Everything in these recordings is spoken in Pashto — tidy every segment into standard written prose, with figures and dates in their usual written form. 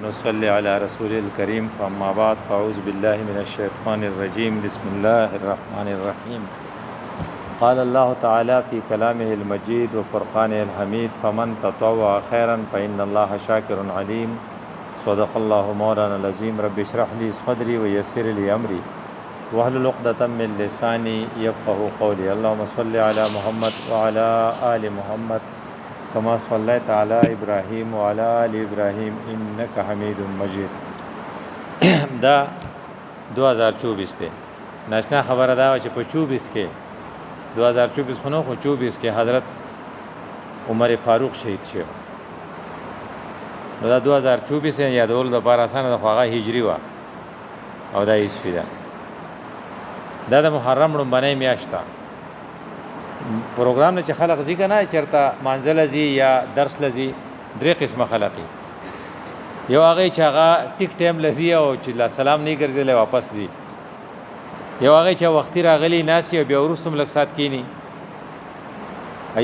نصلي على رسول الكريم فأما بعد فأعوذ بالله من الشيطان الرجيم بسم الله الرحمن الرحيم قال الله تعالى في كلامه المجيد وفرقانه الحميد فمن تطوع خيرا فإن الله شاكر عليم صدق الله مولانا العظيم رب اشرح لي صدري ويسر لي أمري واحلل عقدة من لساني يفقهوا قولي اللهم صل على محمد وعلى آل محمد كما صليت على ابراهيم وعلى ال ابراهيم انك حميد مجيد. دا 2024 دی. ناشنا خبره دا چې په 24 کې 2024 خونو خو 24 کې حضرت عمر فاروق شهید شو. نو دا 2024 یادول د لپاره اسانه د خواغه هجری وا او دا عیسوی ده. دا د محرم لومبنۍ میاشت ده. پروګرام نه چې خلق ذکر نه چرته منزل زی یا درس لزی درې قسمه خلقي یو هغه چې هغه ټیک ټایم لزی او چې لا سلام نه ګرځي له واپس زی یو هغه چې وختي راغلی ناس یو بیا ورستم لک سات کینی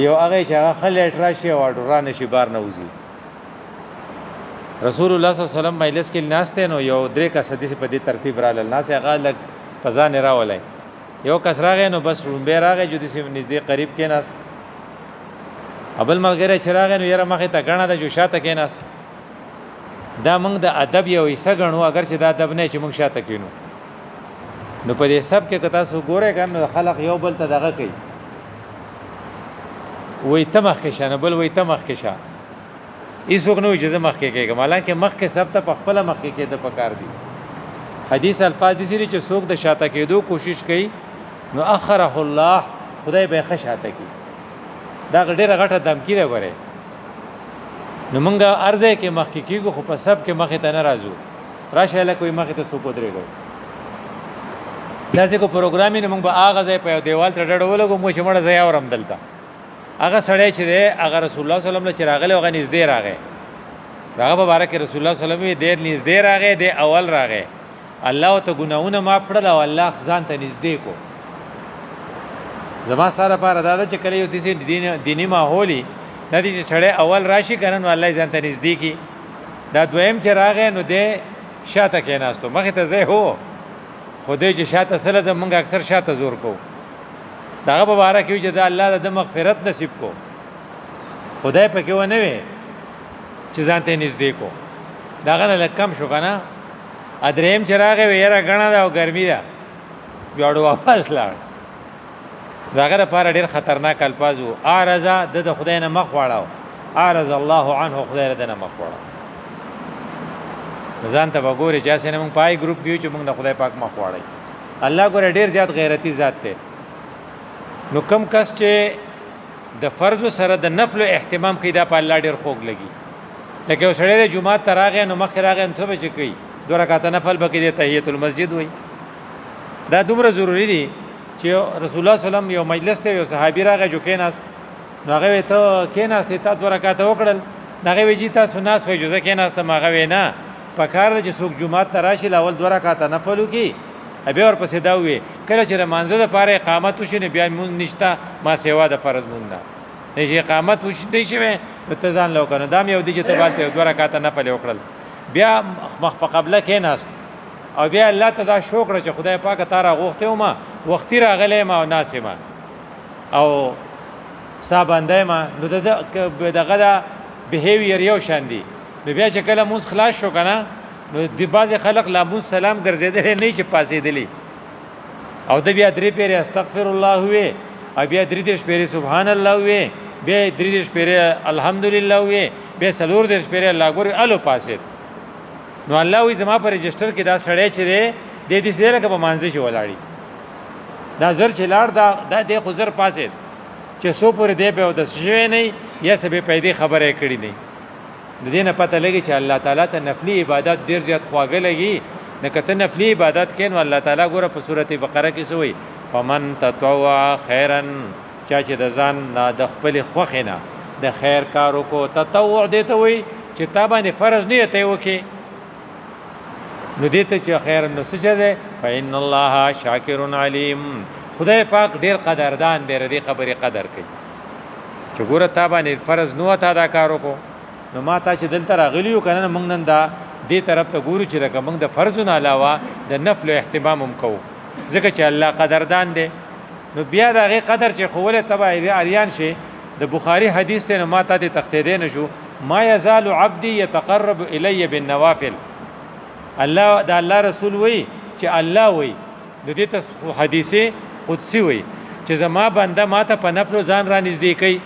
یو هغه چې هغه خل اټراشي او ډورا نشي بار نه وځي رسول الله صلی الله علیه وسلم مجلس کې ناس ته نو یو درې کا سدي په دې ترتیب را لناس هغه لک فزان راولای یو کس راغی نو بس رومبه راغی جو دې نږدې قریب کې ناس ابل ملګری چې راغی نو یاره مخې ته غاڼه د جو شاته کې ناس دا موږ د ادب یو حصہ غنو اگر چې دا ادب نه چې موږ شاته کینو نو په دې سب کې کتا سو ګوره کنه خلق یو بل ته دغه کوي وې تمخ کې شانه بل وې تمخ کې شا ایسوک نو اجازه مخ کې کېږي مالکه مخ کې سب ته په خپل مخ کې کې د پکار دي حدیث الفاظ دي چې څوک د شاته کېدو کوشش کوي نو اخره الله خدای به خشاته کی دا ډیره غټه دمکی ده غره نو مونږه ارزه کې مخ کې کیږو خو په سب کې مخ ته ناراضو راشه له کوئی مخ ته سو پدرېګو داسې کو پروګرامینګ مونږ به اغه ځای په دیوال تر ډډولګو مو چې مړه ځای اورم دلته هغه سړی چې ده هغه رسول الله صلی الله علیه وسلم چې راغله هغه نږدې راغی هغه مبارک رسول الله صلی الله علیه وسلم ډیر نږدې راغی د اول راغی الله ته ګناونه معاف کړل او الله ځان ته نږدې کو زما ستاره لپاره دا چې کله یو دینی ماحولي د دې چې چړې اول راشي کنه نو الله ځان ته نږدې کی دا دویم چې راغې نو دې شاته کې ناستو مخه ته زه هو خدای چې شاته سره زمونږ اکثر شاته زور کو دا مبارک وي چې دا الله د مغفرت نصیب کو خدای پکې و نه وي چې ځان ته نږدې کو دا غنه کم شو کنه ادریم چې راغې ویره غنه دا او ګرمي ده بیا واپس لاړ داغه لپاره ډیر خطرناک الفاظ وو ارزه د خدای نه مخ واړو ارز الله عنه خدای نه مخ واړو ځان ته وګوري چې اسنه موږ پای ګروپ کې چې موږ د خدای پاک مخ واړی الله ګوره ډیر زیات غیرتی ذات ته نو کم کس چې د فرض سره د نفل اهتمام کوي دا په الله ډیر خوږ لګي لکه سړی د جمعه تراغه نو مخ راغه ته به چې کوي 2 رکعات نفل به کې د تحیت المسجد وای دا دومره ضروری دي چې رسول الله صلی الله علیه وسلم یو مجلس ته یو صحابي راغی جو کیناس نو هغه ته کیناس ته 2 رکعات وکړل هغه ویجی تاسو ناس وای جوزه کیناس ته هغه وینا پکار چې څوک جمعه تراشي لاول 2 رکعات نفل وکي ابي اور پسې دا وی کله چې منځ د پاره اقامت وشي بیا مون نشتا ما سیوا د فرض مون نه چې اقامت وشي شي نو ته ځان لو کنه دا یو دي چې ته بالته 2 رکعات نفل وکړل بیا مخ په قبله کیناست او بیا الله ته دا شکر چې خدای پاک تعالی غوښته ما وختي راغله ما او ناسمه او صاحبانده ما نو دغه دا بیهیویر یو شاندي بیا چې کله مونږ خلاص شو کنه نو د باز خلق لامون سلام ګرځیدل نه چې پاسې دلی او د بیا درې پیری استغفر الله وی او بیا درې دیش پیری سبحان الله وی بیا درې دیش پیری الحمدلله وی بیا سلور دیش پیری الله ګور الو پاسې نو الله وی زما پر رجستر کې دا سړی چې دی د دې سره کې په مانځي شو ولاړی دا زر چې لاړ دا د خو زر پاسې چې سو پر دې به د شوی نه یا سبه پیدا خبره کړی نه د دې نه پته لګي چې الله تعالی ته نفلی عبادت ډیر زیات خواږه لګي نه کته نفلی عبادت کین او الله تعالی ګوره په سورته بقره کې سوې فمن تطوع خیرا چا چې د ځان د خپل خوخینه د خیر کارو کو تطوع دې ته وي چې تابانه فرض نه ته وکي نو دې ته چې خیر نو سجده فإن الله شاکر علیم خدای پاک ډیر قدردان دی ردی خبره قدر کوي چې ګوره تابانه فرض نو ادا کارو کو نو ما ته چې دلته راغلیو کنه موږ نن دا دې طرف ته ګورو چې لکه موږ د فرضونو علاوه د نفل اهتمام هم کوو ځکه چې الله قدردان دی نو بیا د هغې قدر چې خوله تبع اریان شي د بخاری حدیث ته ما ته د تختیدې نه شو ما یزال عبدی یتقرب الی بالنوافل الله د الله رسول وی چې الله وی د دې ته حدیث قدسی وی چې زما بنده ما ته په نفل ځان را نږدې کوي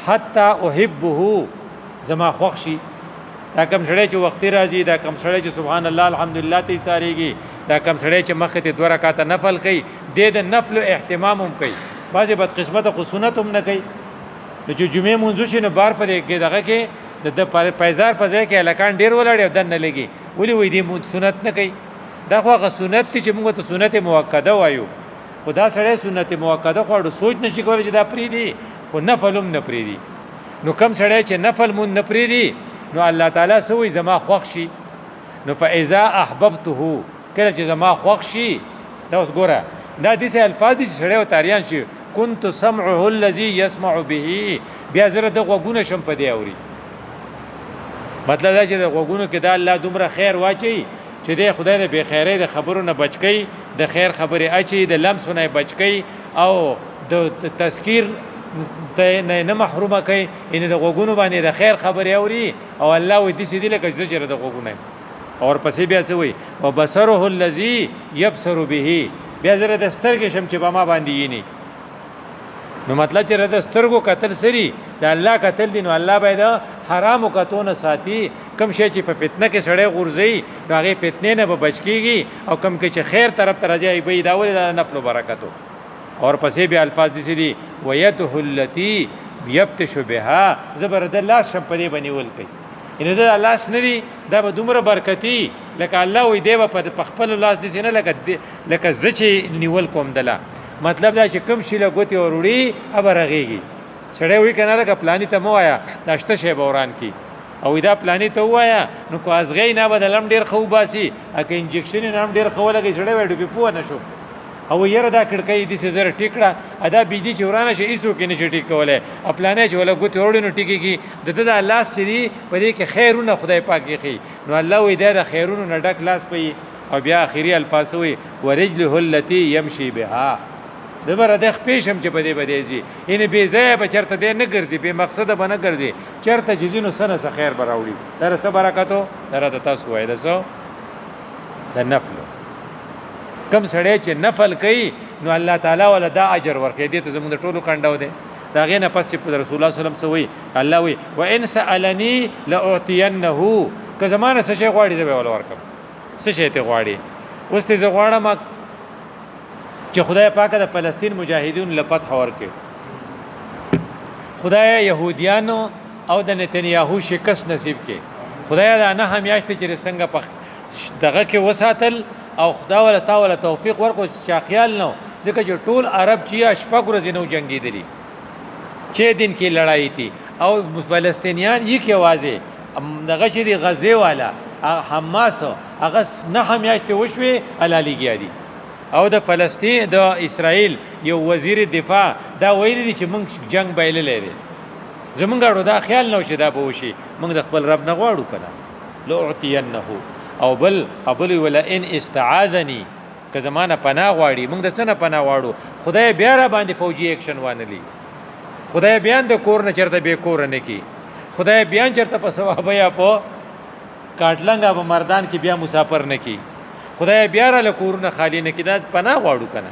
حتی احبه زما خوښ شي دا کم سړی چې وختي راځي دا کم سړی چې سبحان الله الحمدلله ته ساريږي دا کم سړی چې مخکې ته 2 رکعات نفل کوي د نفل اهتمام هم کوي بعضې بدقسمته خو سنت هم نه کوي نو چې جمعې مونځ شي نو بار په دې دغه کې د پیزار په ځای کې هلکان ډېر ولاړ او دننه لګي ولې وایي دې مونځ سنت نه کوي دا خو هغه سنت دی چې موږ ته سنت مؤکده وایو خو دا سړی سنت مؤکده خو سوچ نه شي کولی چې دا پرېږدي خو نفل هم نه پرېږدي نو کم سړی چې نفل مونځ نه پرېږدي نو الله تعالی سوی زما خوښ شي نو فاذا احببته کله چې زما خوښ شي دا اوس ګوره دا داسې الفاظ دي چې سړی او تاریان شي كنت سمعه الذي يسمع به بیا زره د غوږونه شم په دې اوري مطلب دا چې د غوږونو کې دا الله دومره خیر واچي چې د خدای د بې خیرۍ د خبرو نه بچ کوي د خیر خبرې اچي د لمسو نه بچ کوي او د تذکیر نه محرومه کوي ان د غوږونو باندې د خیر خبرې اوري او الله وي دې دې لکه زجر د غوږونه اور پسې بیا څه وي وبصره الذي يبصر به بیا زره د سترګې شم چې په ما باندې یینی نو مطلب چې د سترګو قتل سری د الله قتل دي نو الله باید حرام کتونه ساتي کم شي چې په فتنه کې سړی غورځي نو هغه فتنې نه به بچ کیږي او کم کې چې خیر طرف ته راځي به دا ولې د نفل برکتو اور پسې بیا الفاظ دي دي ويده التي يبتش بها زبر د الله شم په دې بنول کوي ان د الله سندي دا به دومره برکتی لکه الله وي دی په خپل لاس دي نه لکه زچې نیول کوم دلا مطلب دا چې کم شي له ګوتې وروړي ابه رغېږي سړی وایي که نه لکه پلاني ته مه وایه دا شته شی به وران کي او دا پلاني ته ووایه نو که ازغی نه به د لم ډېر ښه وباسي که انجکشن یې نه هم ډېر ښه ولګوي سړی وایي ډوبې پوه نه شو او یاره دا کړکۍ داسې زره ټیک کړه دا بجلي چې ورانه شي هېڅوک یې نه شي ټیک کولی او پلانی چې وله ګوتې وروړي نو ټیکېږي د ده دا لاس چې دي په دې کې خیرونه خدای پاک یې ښي نو الله وایي دی د خیرونو نه ډک لاس پهیي او بیا آخري الفاظ وایي ورجله التي یمشي بها دبره د خپېشم چې په دې به دی ځي یعنې بې ځایه به چېرته دی نه ګرځي بې مقصده به نه ګرځي چېرته چې ځي نو څه نه څه خیر به راوړي دره څه برکت و دره د تاسو وایي د څه د نفلو کم سړی چې نفل کوي نو الله تعالی ولا دا اجر ورکوي دې ته زموږ د ټولو کنډو دی د هغې نه پس چې رسول الله صلی الله علیه وسلم څه وایي الله وایي وان سألني لاعطینه که زما نه څه شی غواړي زه به یې وله ورکړم څه شی ترې غواړي اوس ترې زه غواړم چې خدای پاک د فلسطین مجاهدین له فتح ورکړي خدای یهودیانو او د نتنیاهو شکست نصیب کړي خدای دا نه میاشتې چې څنګه په دغه کې وساتل او خدا ولا تا ولا توفیق ورکو چې خیال نو ځکه چې ټول عرب چې شپږ ورځې نو جنگېدلي 6 दिन کې لړای تي او فلسطینیان یې کې واځي دغه چې دی غزه والا حماس هغه نه میاشتې وشوي الالیګیا دي او د فلسطین د اسرائیل یو وزیر دفاع دا ویل دي چې موږ جنگ بایللې دي زمونږ اړو دا خیال نو چې دا به وشي موږ د خپل رب نه غواړو کنه لو اعطینه او بل ولا ان استعاذني که زمانه پناه غواړي موږ د څه نه پناه غواړو خدای بیا را باندې فوجي اکشن وانلی خدای بیان د کور نه چرته به کور نه کی خدای بیان چرته په ثواب یا په کاټلنګ په مردان کې بیا مسافر نه کی خدای بیا را له کورونه خالی نه کی دا پناه غواړو کنه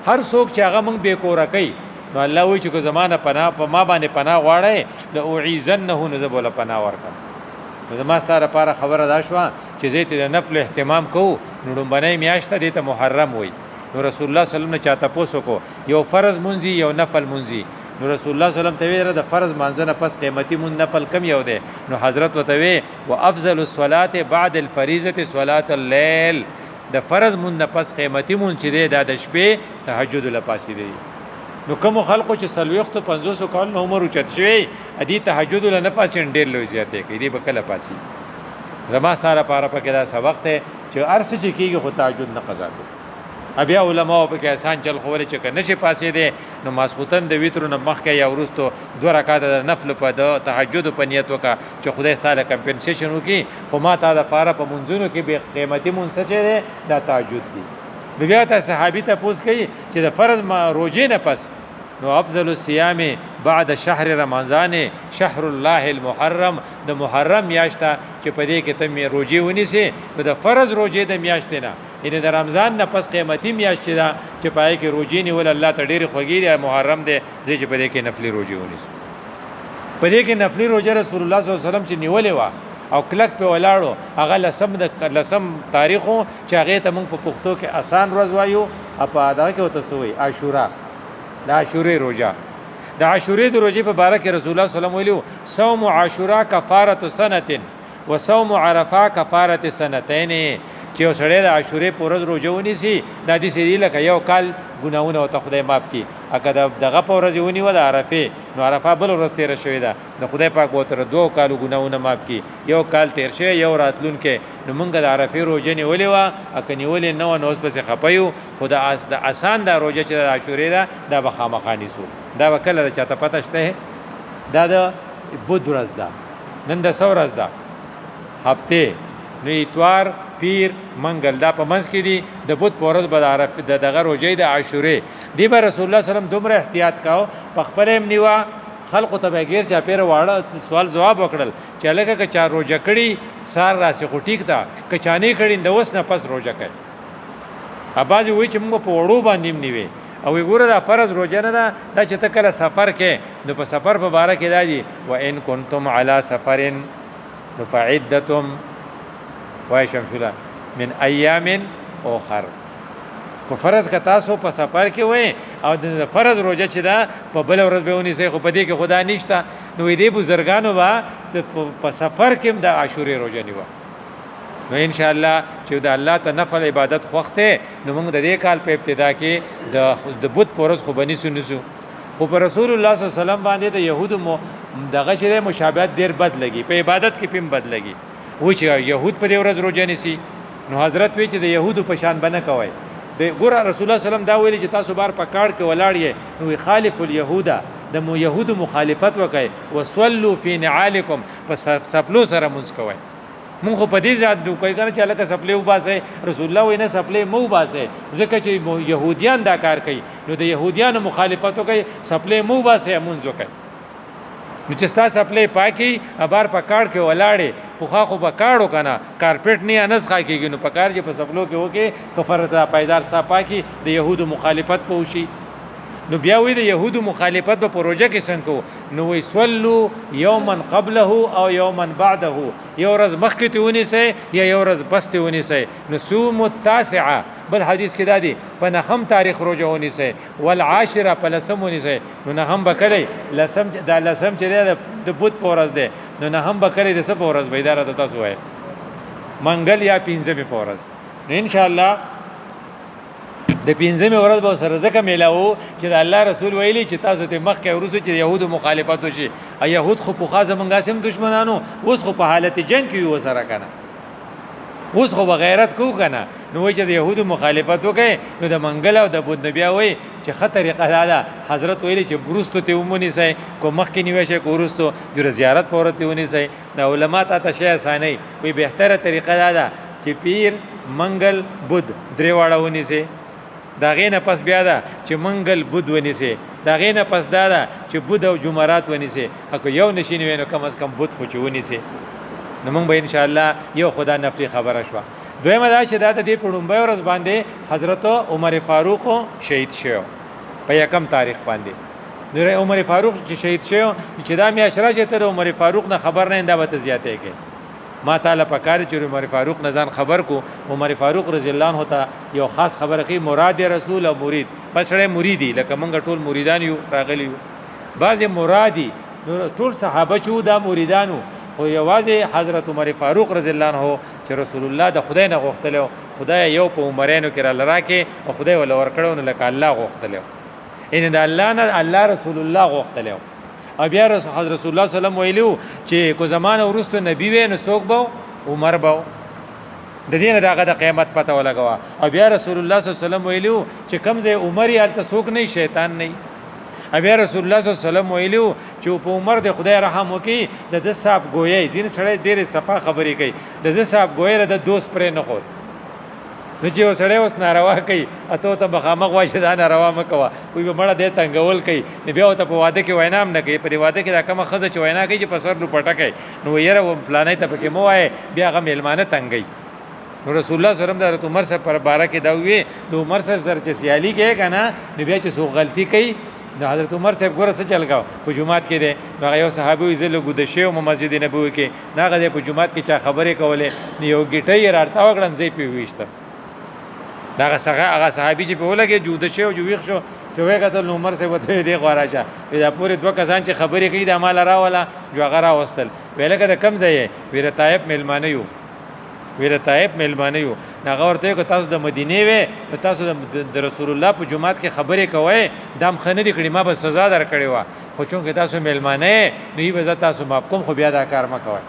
هر څوک چې هغه موږ به کور کوي نو الله وایي چې که زمانه پناه په ما باندې پناه غواړي لاعيذنه نو زه بوله پناه ورکړم نو زما ستا لپاره خبره دا شوه چې زه د نفل اهتمام کوو نو ډومبنۍ میاشت دې ته محرم وي نو رسول الله صلی الله علیه وسلم نه چا تپوس وکړو یو فرض مونځي یو نفل مونځي نو رسول الله صلی الله علیه وسلم ته ویل د فرض مانځه نه پس قیمتي مون نفل کم یو دی نو حضرت ورته وی وافضل الصلاه بعد الفریضه صلاه الليل د فرض مون نه پس قیمتي مون چې دی دا د شپې تهجد لپاسې دی نو کوم خلکو چې سلويخت 500 کال نو عمر اوچت شوی ادي تهجد له پاسې ډېر لوي زیاته کوي دی بکله پاسي زما ستاره لپاره پکې دا سبق ته چې ارس چې کیږي خو تهجد نه قضا کوي بیا علماء په کې آسان چل خو ولې چې نشي پاسې دي نو ماسخوتن د ویترو نه مخکې یا ورستو 2 رکعات د نفل په د تهجد په نیت وکا چې خدای ستاسو کمپنسیشن وکي خو ما ته د فاره په منځونو کې به قیمتي منسجه ده د تهجد دي. بیا ته صحابي ته پوښ کوي چې د فرض روزې نه پس نو افضل الصيام بعد شهر رمضان شهر الله المحرم د محرم میاشته چې په دې کې ته روزي ونیسي نو د فرض روزي د میاشتې نه ان د رمضان نه پس قیمتي میاشت ده چې پای کې روزي نیول الله ته ډېر خوږی دی محرم دی چې په دې کې نفلي روزي ونیسي په دې کې نفلي روزه رسول الله صلی الله علیه وسلم چې نیولې و او کلک په ولاړو هغه لسم تاریخو چې هغه ته موږ په پښتو کې آسان ورځ وایو په ادا کې وته سوې عاشورا د عاشورې روزه د عاشورې د روزې په باره کې رسول الله صلی الله علیه وسلم ویلو صوم عاشورا کفاره سنه وصوم عرفه کفاره سنتين چې وسړی د عاشورې په ورځ روزه ونیسي د دې سړي لکه یو کال ګناونه او ته خدای معاف کړي اګه دغه په ورځ ونیو د عرفه نو عرفه بل ورځ تیر شوې ده د خدای پاک به تر 2 کالو ګناونه معاف کړي یو کال تیر شوی یو راتلون کې نو مونږ د عرفه روزه نیولې وا اګه نیولې نو نو اوس پس خپایو خدا د آسان د روزه چې د عاشورې ده دا به خامخانی سو دا وکړه چې ته پته شته دا د بود ورځ ده نن د ورځ ده هفته نو اتوار پیر منګل دا په منځ کې دي د بوت پورز به عرفه د دغه روزې د عاشورې دی به رسول الله صلی الله علیه وسلم دومره احتیاط کاو په خپل هم نیوا خلق ته بغیر چا پیر واړه سوال جواب وکړل چې لکه که چا روزه کړي سار راسي خو ټیک ده که چانه کړي د وس نه پس روزه کوي اباځي وای چې موږ په وړو باندې نیوي او وګوره دا فرض روزه نه ده دا چې ته کله سفر کې نو په سفر په باره کې دادي و ان کنتم علی سفر فعدتم وای شمسولا من ایام اخر کو فرض کا تاسو په سفر کې وای او د فرض روزه چې دا په بل ورځ به ونی سي خو په دې کې خدا نشته نو دې بزرګانو با په سفر کې د عاشورې روزه نیو نو ان شاء الله چې د الله ته نفل عبادت خوخته نو موږ د دې کال په ابتدا کې د بت پورز خو بنی سنسو خو پر رسول الله صلی الله علیه وسلم باندې د يهودو دغه شری مشابهت ډیر بد لګي په عبادت کې پم بد لګي و چې يهود په دې ورځ روزه نيسي نو حضرت وی چې د يهودو په شان بنه کوي د ګور رسول الله صلی الله علیه وسلم دا ویلي چې تاسو بار پکاړ کې ولاړ یې نو خالف اليهودا د يهودو مخالفت وکي وصلوا في نعالکم پس سپلو سره منځ کوي مونږ په دې ذات دوی کنه چې الکه سپلې وباسه رسول الله وینه سپلې مو باسه ځکه چې يهوديان دا کار کوي نو د يهوديانو مخالفت وکي سپلې مو باسه منځ وکي نو چې تاسو خپل پاکي ابار پکاړ کې ولاړې پوخا خو پکاړو کنه کارپټ نه انس خا کېږي نو پکار چې په سپلو کې وکي کفاره پایدار صاحب پاکي د يهودو مخالفت پوشي نو بیا وی د يهودو مخالفت په پروژه کې څنګه نو وی صلو یوما قبله او یوما بعده یو ورځ مخکې ته ونی سي یا یو ورځ پس ته ونی سي نصوم التاسعه بل حدیث کې دادی په نهم تاریخ روزه ونی سي والعاشره په لسم ونی سي نو نهم بکړي لسم د لسم چې د بوت پورز ده نو نهم بکړي د سب پورز به اداره تاسو وای منګل یا پینځمه پورز ان شاء الله د پینځمه ورځ به سره ځکه میلاو چې د الله رسول ویلي چې تاسو ته مخکې ورسو چې يهودو مخالفت وشي يهود خو په خاصه منګاسم دشمنانو اوس خو په حالت جنگ کې و سره کنه اوس خو بغیرت کو کنه نو چې د يهودو مخالفت وکي نو د منګل او د بود نبی وای چې خطر قلاله حضرت ویلي چې برستو ته ومني سي کو مخکې نیوي شي کو ورستو د زیارت پورته ونی سي د علما ته شي اسانه وي بهتره طریقه ده چې پیر منګل بود درې واړه ونی سي دا غینه پس بیا ده چې منګل بود ونیسي دا غینه پس دا ده چې بود او جمعرات ونیسي اکو یو نشین وینو کم از کم بود خو چونیسي نو موږ به ان شاء الله یو خدا نفلی خبره شو دویمه دا چې دا د دې پړومبه ورځ باندې حضرت عمر فاروق شهید شو په یکم تاریخ باندې نو عمر فاروق چې شهید شو چې دا می اشرا چې تر عمر فاروق نه خبر نه انده به زیاته کې ما تعالی پکاره چې عمر فاروق نزان خبر کو عمر فاروق رضی الله عنه ته یو خاص خبره کوي مراد رسول او مرید پسړې مریدي لکه مونږ ټول مریدان یو راغلی یو بعض مرادي ټول صحابه چې دا مریدانو خو یوازې حضرت عمر فاروق رضی الله عنه چې رسول الله د خدای نه غوښتلو خدای یو په عمرانو کې را لراکه او خدای ول ورکړو نو لکه الله غوښتلو ان د الله نه الله رسول الله غوښتلو او بیا حضرت رسول الله صلی الله علیه وسلم ویلو چې کو زمانه ورستو نبی وې نو څوک به عمر به او بیا رسول الله صلی الله علیه وسلم ویلو چې حضرت عمر فاروق رضی الله عنه چې رسول الله د خدای نه غوښتلو خدای یو په عمرانو کې را لراکه او خدای ول ورکړو نو لکه الله غوښتلو ان د الله نه الله رسول الله غوښتلو او بیا حضرت رسول الله صلی الله علیه وسلم ویلو چې کو زمانه ورستو نبی وې نو څوک به عمر به د دینه دغه د قیامت پته ولګوا. او بیا رسول الله صلی الله علیه وسلم ویلو چې کمزې عمر یې الته څوک نه شیطان نه. او بیا رسول الله صلی الله علیه وسلم ویلو چې په عمر د خدای رحم وکي د صاحب گویي ځین سړی ډېر صفه خبرې کوي د صاحب گویي د دوست پرې نه خور نو چې وسړی اوس ناروا کوي اته ته مخامخ وایي دا ناروا مکوا وي به مړه دې تنګول کوي نو بیا ته په واده کې وینام نه کوي په واده کې دا کومه خزه چې وینا کوي چې په سر لو پټه کوي نو یره و پلانې ته پکې مو وای بیا هغه میلمانه تنګي. نو رسول الله صلی الله علیه وسلم د حضرت عمر صاحب پر بارا کې دا وی د عمر صاحب سره چې سیالي کوي کنه نو بیا چې سو غلطي کوي د حضرت عمر صاحب ګوره څه چل گاو په جمعات کې دی هغه یو صحابي زله ګود شیو مسجد نبوي کې ناغه په جمعات کې چا خبرې کولې یو ګټي راړتا وګړن زی پی ویشته هغه صحابي چې په ولګي جود شیو جو ویښ شو چې وې کتل عمر صاحب ته دی غواراشه دا پورې دوه کسان چې خبرې کوي د مال راولا جو هغه راوستل ویل کده کم ځای ویره طائف ملمانه یو ویره طائف ملمانه یو هغه ورته کو تاسو د مدینه وې تاسو د رسول الله په جمعات کې خبرې کوي دم خنه دي کړي ما به سزا درکړې و خو چون کې تاسو ملمانه نه یې وځه تاسو ماپ کوم خو بیا دا کار مکوئ.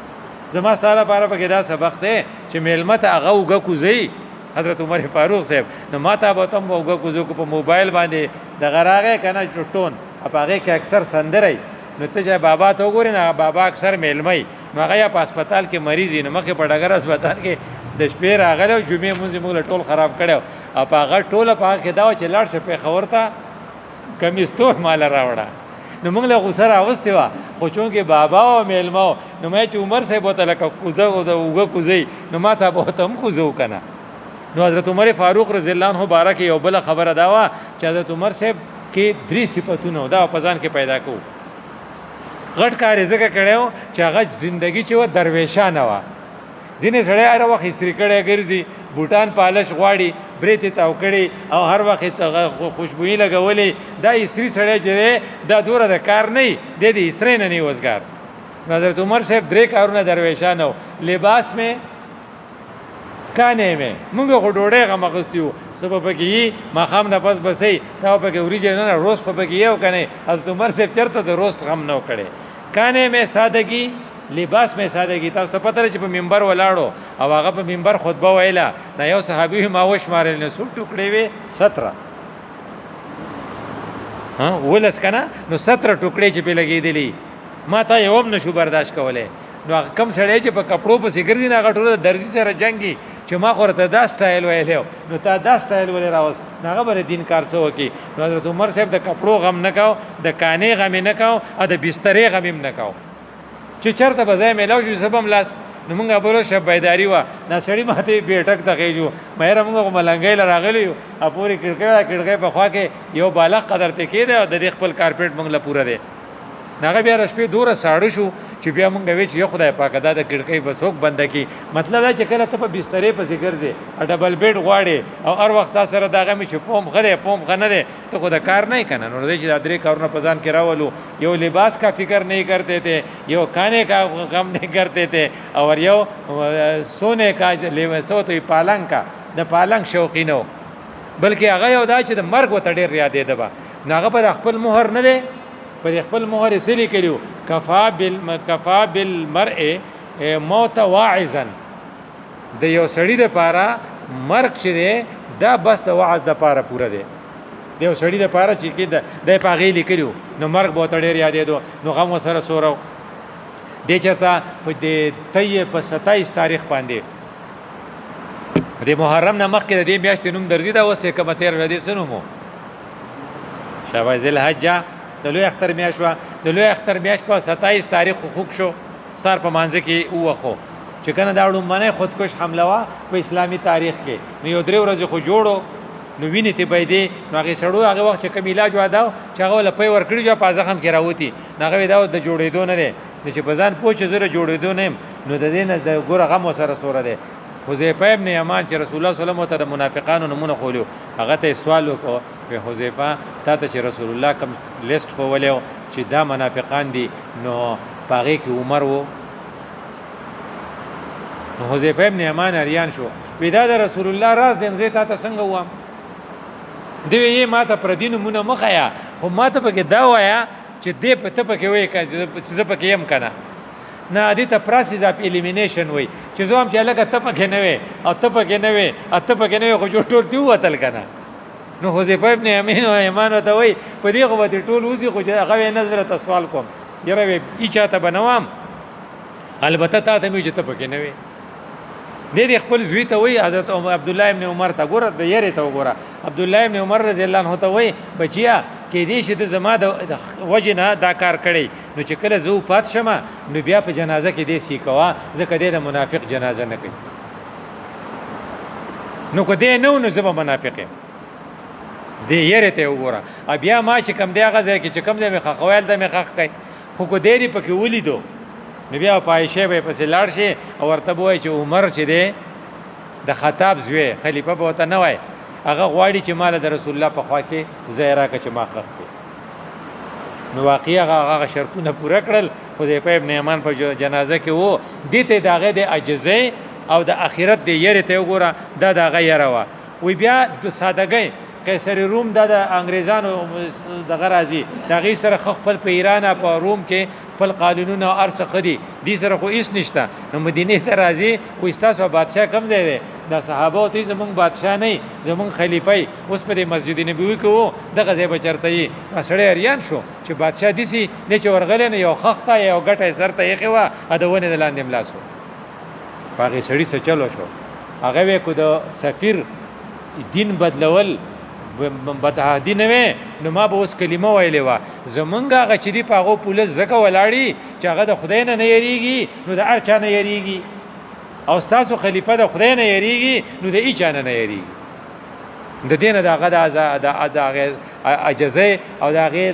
زما ستاره لپاره پکې دا سبق دی چې ملمت هغه وګه کوزي حضرت عمر فاروق صاحب نو ماته به تم وګه کوزو کو په موبایل باندې د غراغه کنه ټون اپاغه کې اکثر سندري نو ته بابا ته وګورې نه بابا اکثر ملمای نو هغه په هسپتال کې مریض نه مخه په ډګر هسپتال کې د شپې راغله جمعې مونږ موږ ټول خراب کړو او هغه ټوله په کې دا چې لاړ شه په خبرته کمیستور مال راوړه نو موږ له غوسه راوستي وا خو چون کې بابا او ملمو نو مې چې عمر صاحب وته لکه کوزه او وګه کوزي نو ماته به تم کوزو کنه. نو حضرت عمر فاروق رضی الله عنه بارک یو بل خبره دا وا چې حضرت عمر صاحب کې درې صفاتونه دا په ځان کې پیدا کو غټ کار زګه کړو چې هغه ژوندۍ چې و درویشانه و ځینې سړی هر وخت سری کړي ګرځي بوټان پالش غواړي بریته تاو کړي او هر وخت خوشبوئی لګولې دا سری سړی چې دا دوره د کار نه دی د اسره نه نه وزګار. حضرت عمر صاحب درې کارونه درویشانه لباس میں کانه مې موږ غوډوړې غمغستیو سبب کې ما خام نه پس بسې دا په کې اوریجن نه روز په کې یو کنه حضرت عمر صاحب چرته د روز غم نه کړي. کانه مې سادگی لباس مې سادگی تاسو پته لري چې په منبر ولاړو او هغه په منبر خطبه ویلا نه یو صحابي ما وش مارل نه سټ ټوکړې وي 17 ها ولس کنه نو 17 ټوکړې چې په لګېدلې ما ته یو هم نشو برداشت کوله. نو کم سړی چې په کپړو په سیګر دي نه غټوله درځي سره جنگي چې ما خو ته دا سټایل ویلو نو تا دا سټایل ولې راوس هغه بر دین کار سو کی. نو حضرت عمر صاحب د کپړو غم نه کاو د کانې غم نه کاو ا د بسترې غم نه کاو چې چرته بځای ملاو شو سبم لاس نو موږ به شب بیداری و نه سړی ماته بیٹک تخېجو مېره موږ ملنګې لراغلی یو ا پوری کړکې په خوا کې یو بالغ قدر ته کېده او د خپل کارپټ موږ له پوره دی ناغه بیا رشپې دوره ساړو شو چې بیا مونږ وی چې یو خدای پاک دا د کړکۍ بسوک بند کی مطلب دا چې کله ته په بسترې پسې ګرځې ا ډبل بیډ غواړي او هر وخت سره داغه می چې پوم خده پوم خنه ده ته خو دا کار نه کنه نو دې چې دا درې کارونه پزان کې راولو یو لباس کا فکر نہیں کرتے تھے یو کھانے کا غم نہیں کرتے تھے اور یو سونے کا سو تو پالنګ کا د پالنګ شوقینو بلکې هغه یو دا چې د مرګ وته ډېر یادې ده ناغه په خپل مهر نه ده پر خپل مهر سلی کړو کفا بالمرء موت واعظا د یو سړی د پاره مرګ چې دی دا بس د واعظ د پاره پوره دی د یو سړی د پاره چې کې د پاغې لیکلو نو مرګ به ډېر یادې دو نو غم سره سورو د چرته په دې تې په 27 تاریخ باندې د محرم نه مخکې د دې میاشتې نوم درځي دا اوس کومه 13 ورځې سنومو شوال ذل حجه د لوی اختر میاشت وا د لوی اختر میاشت په 27 تاریخ حقوق شو سار په مانځ کې وخو چې کنه دا وړاندې خودکش حمله وا په اسلامي تاریخ کې نو یو درې ورځې خو جوړو نو ویني ته بيدې نو هغه سړو هغه وخت چې کوم علاج واده چې هغه له پي ور کړی جو په ځخم کې راوتی هغه دا د جوړېدو نه دي چې په ځان پوه چې زره جوړېدو نه نو د دې نه د ګور غم سره سره ده حذیفه ابن یمان چې رسول الله صلی الله علیه وسلم ته د منافقانو نمونه خولو هغه ته سوال وکړ په حذیفه ته چې رسول الله کوم لیست خو ولې چې دا منافقان دي نو پاره کې عمر وو نو حذیفه ابن یمان اریان شو ودا د رسول الله راز دین زه ته څنګه وام دی یې ماته پر دین مونږه مخیا خو ماته پکې دا وایا چې دې په ته پکې وای چې زه پکې يم کنه نه دې ته پروسس اف الیمینیشن وای چې زه هم چې لکه ته پکې نه وې او ته پکې نه وې او ته پکې نه وې خو ټول دی وتل کنه نو حذیفه ابن یمین او ایمان ته وای په دې خو به ټول وځي خو هغه نظر ته سوال کوم یره ای چاته بنوام البته تا ته مې چې ته پکې نه وې دې خپل زوی ته وای حضرت عبد الله ابن عمر ته ګوره د یری ته وګوره عبد الله ابن عمر رضی الله عنه ته وای بچیا کې دې چې د زما د وجنه دا کار کړی نو چې کله زه پات شمه نو بیا په جنازه کې دې سی کوا ځکه دې د منافق جنازه نه کوي نو کو دې نو زما منافق دې یری ته وګوره بیا ما چې کم دی هغه ځای کې چې کم ځای مې خخویل د مې خخ کوي خو کو دې پکې ولیدو نو بیا پایشه به پسې لاړ شي او ورته وای چې عمر چې دی د خطاب زوی خلیفہ به وته نه وای هغه غواړي چې مال د رسول الله په خوا کې زیرا کې چې ما خخ کړي نو واقعي هغه شرطونه پوره کړل حذیفه ابن یمان په جنازه کې وو دته داغه د عجزه او د اخرت د یری ته وګوره دا دغه یره وا وی بیا د سادهګۍ قیصر روم د انګریزانو دغه راځي دغه سره خپل په ایران په روم کې خپل قانونونه او ارس خدي دي سره خو هیڅ نشته نو مدینه ته راځي خو استاسو بادشاہ کم ځای دی د صحابه ته زمونږ بادشاہ نه زمونږ خلیفہ اوس په مسجد نبوي کې وو دغه ځای بچرته یې سړی اریان شو چې بادشاہ دسی نه چې ورغل نه یو خخته یو غټه سرته یې خوا ادونه د لاندې ملاسو پاغه سړی څه چلو شو هغه کو د سفیر دین بدلول بدعادی نه وې نو ما به اوس کلمه ویلې وا زمونږ هغه چې دی پاغو پولیس زکه ولاړی چې هغه د خدای نه یریږي نو د هر چا نه یریږي او تاسو خلیفہ د خدای نه یریږي نو د ای چا نه یریږي د دین دغه د اجازه او دغه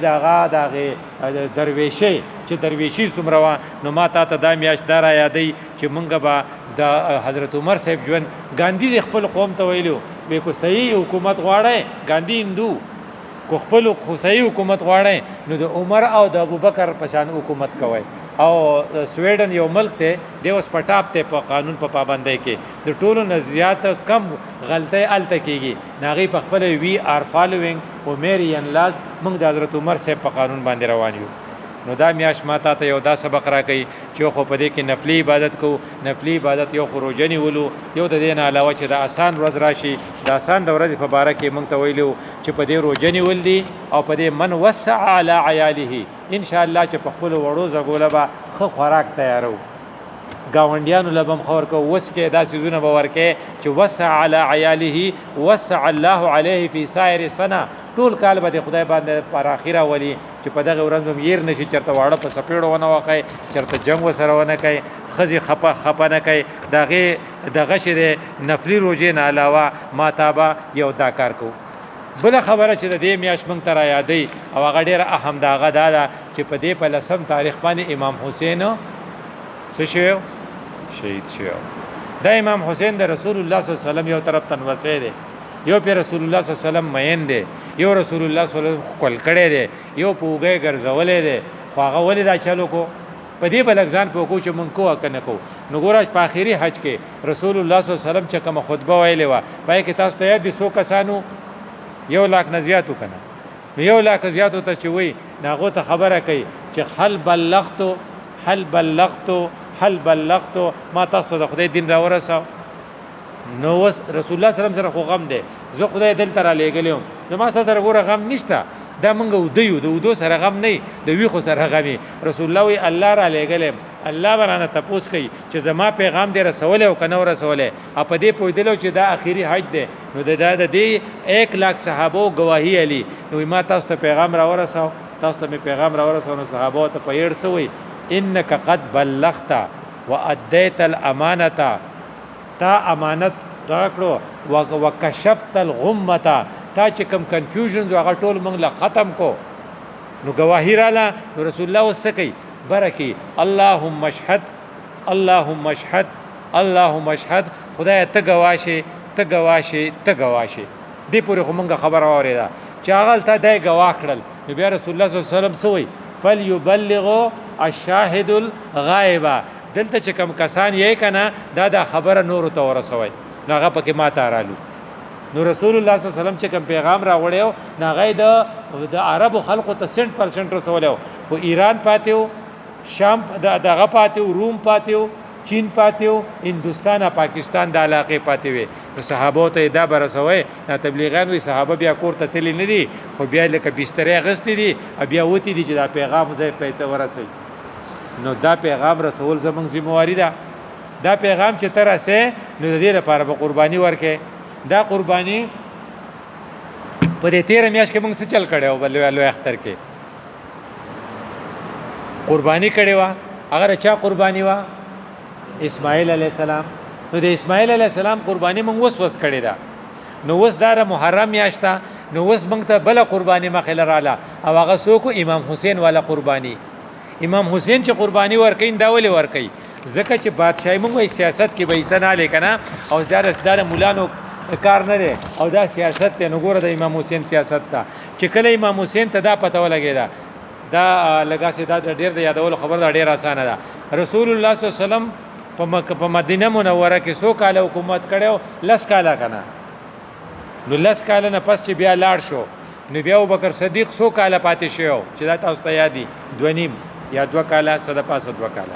درویشي چې درویشي سمروا نو ما ته د میاش دار یادې چې مونږ به د حضرت عمر صاحب ژوند ګاندھی خپل قوم ته ویلو به کو صحیح حکومت غواړي ګاندھی هندو کو خپل صحیح حکومت غواړي نو د عمر او د ابوبکر په شان حکومت کوي او سویډن یو ملک ته د اوس پټاپ ته په قانون په پابندۍ کې د ټولو نه زیات کم غلطۍ الته کیږي ناغي په خپل وی آر فالوینګ او میریان لاز موږ د حضرت عمر صاحب په قانون باندې روان یو نو دا میاش ماته ته یو دا سبق راکړي چې خو په دې کې نفلی عبادت کو نفلی عبادت یو خروجنی ولو یو د دین علاوه چې د آسان ورځ راشي د آسان د ورځې په باره کې موږ ته ویلو چې په دې روجنی ول دي او په دې من وسع علی عیاله ان شاء الله چې په خپل وړو زګوله به خو خوراک تیارو گاونډیانو لبم خور کو وس کې دا سيزونه باور کې چې وسع علی عیاله وسع الله علیه فی سائر سنه ټول کال به خدای باندې پر اخیره ولی چې په دغه ورځ هم ير نشي چرته واړه په سپېړو ونه واقع چرته جنگ وسره ونه کوي خزي خپه نه کوي دغه شه نفلی روزه نه علاوه ماتابه یو دا کار کو بل خبره چې د دې میاش مونږ تر یادې او هغه ډیره اهم داغه دا چې په دې په لسم تاریخ باندې امام حسین څه شو شهید شو دا امام حسین د رسول الله صلی الله علیه وسلم یو طرف تنوسه دی یو په رسول الله صلی الله علیه وسلم مین دی یو رسول الله صلی الله علیه وسلم کول کړي دی یو پوګي ګرځولې دی خو هغه ولې دا چلو کو په دې بلګزان په کو چې مونږ کو کنه کو نو ګورaj په اخیری حج کې رسول الله صلی الله علیه وسلم چې کوم خطبه ویلې و پای کې تاسو ته یاد دي سو کسانو 100,000 نه زیاتو کنه 100,000 زیاتو ته چې وای ناغه ته خبره کوي چې حل بلغت ما تاسو د خدای دین را ورساو نو رسول الله سلام سره خو غم دی زه خدای دل تر لګلم زما سره ګوره غم نشته دا مونږ ودیو د ودو سره غم نه د وی خو سره غمي رسول الله وی الله را لګلم الله ورانه تپوس کوي چې زما پیغام دې رسول او کنه رسوله اپ دې پویدلو چې دا اخیری حج دی نو د دې 1,00,000 صحابه گواهی علی نو ما تاسو ته پیغام را ورساو تاسو ته پیغام را ورساو نو صحابه ته پیړ سوی انک قد بلغت واديت الامانه تا امانت راکړو وکشفت الغمه تا چې کوم کنفیوژنز هغه ټول موږ له ختم کو نو گواهی رااله نو رسول الله وسکی برکی اللهم اشهد اللهم اشهد اللهم اشهد خدای ته گواشه دې پورې موږ خبر اوریدا چې هغه ته دای گواه کړل نو بیا رسول الله صلی الله علیه وسلم سوی فليبلغ الشاهد الغائب دلته چې کوم کسان یې کنه دا خبره نور ته ورسوي ناغه پکې ماته رالو نو رسول الله صلی الله علیه وسلم چې کوم پیغام را وړیو ناغه د عربو خلقو ته 100% رسولیو خو ایران پاتیو شام دغه پاتې روم پاتې چین پاتې هندوستان او پاکستان د علاقې پاتې وي نو صحابه ته دا برسوي دا تبلیغیان وي صحابه بیا کور ته تللی نه دي خو بیا لکه بسترې اغستې دي بیا وتی دي چې دا پیغام ځای پېته ورسي نو دا پیغام رسول زمونږ ذمہواری ده دا پیغام چې تر اسه نو د دې لپاره به قرباني ورکې دا قرباني په دې 13 میاشت کې موږ څه چل کړو بلې لوی اختر کې قرباني کړې وا اگر چا قرباني وا اسماعیل علی السلام نو د اسماعیل علی السلام قرباني موږ وس کړې ده نو وس دار محرم میاشت نو وس موږ ته بل قرباني مخې لراله او هغه څوک امام حسین والا قرباني امام حسین چې قرباني ورکین دا ولې ورکې ځکه چې بادشاہي موږ سیاست کې به حصہ نه لیکنه او دار مولانو کار نه دی او دا سیاست ته نو ګوره د امام حسین سیاست ته چې کله امام حسین ته دا پته ولګیدا دا لگا سي دا ډیر د یادولو خبر دا ډیر اسانه ده رسول الله صلی الله علیه وسلم په مدینه منوره کې 100 کال حکومت کړو لس کاله کنه نو لس کال نه پس چې بیا لاړ شو نو بیا ابوبکر صدیق 100 کال پاتې شو چې دا تاسو ته یادي 2.5 یا 2 کال صد پاسه 2 کال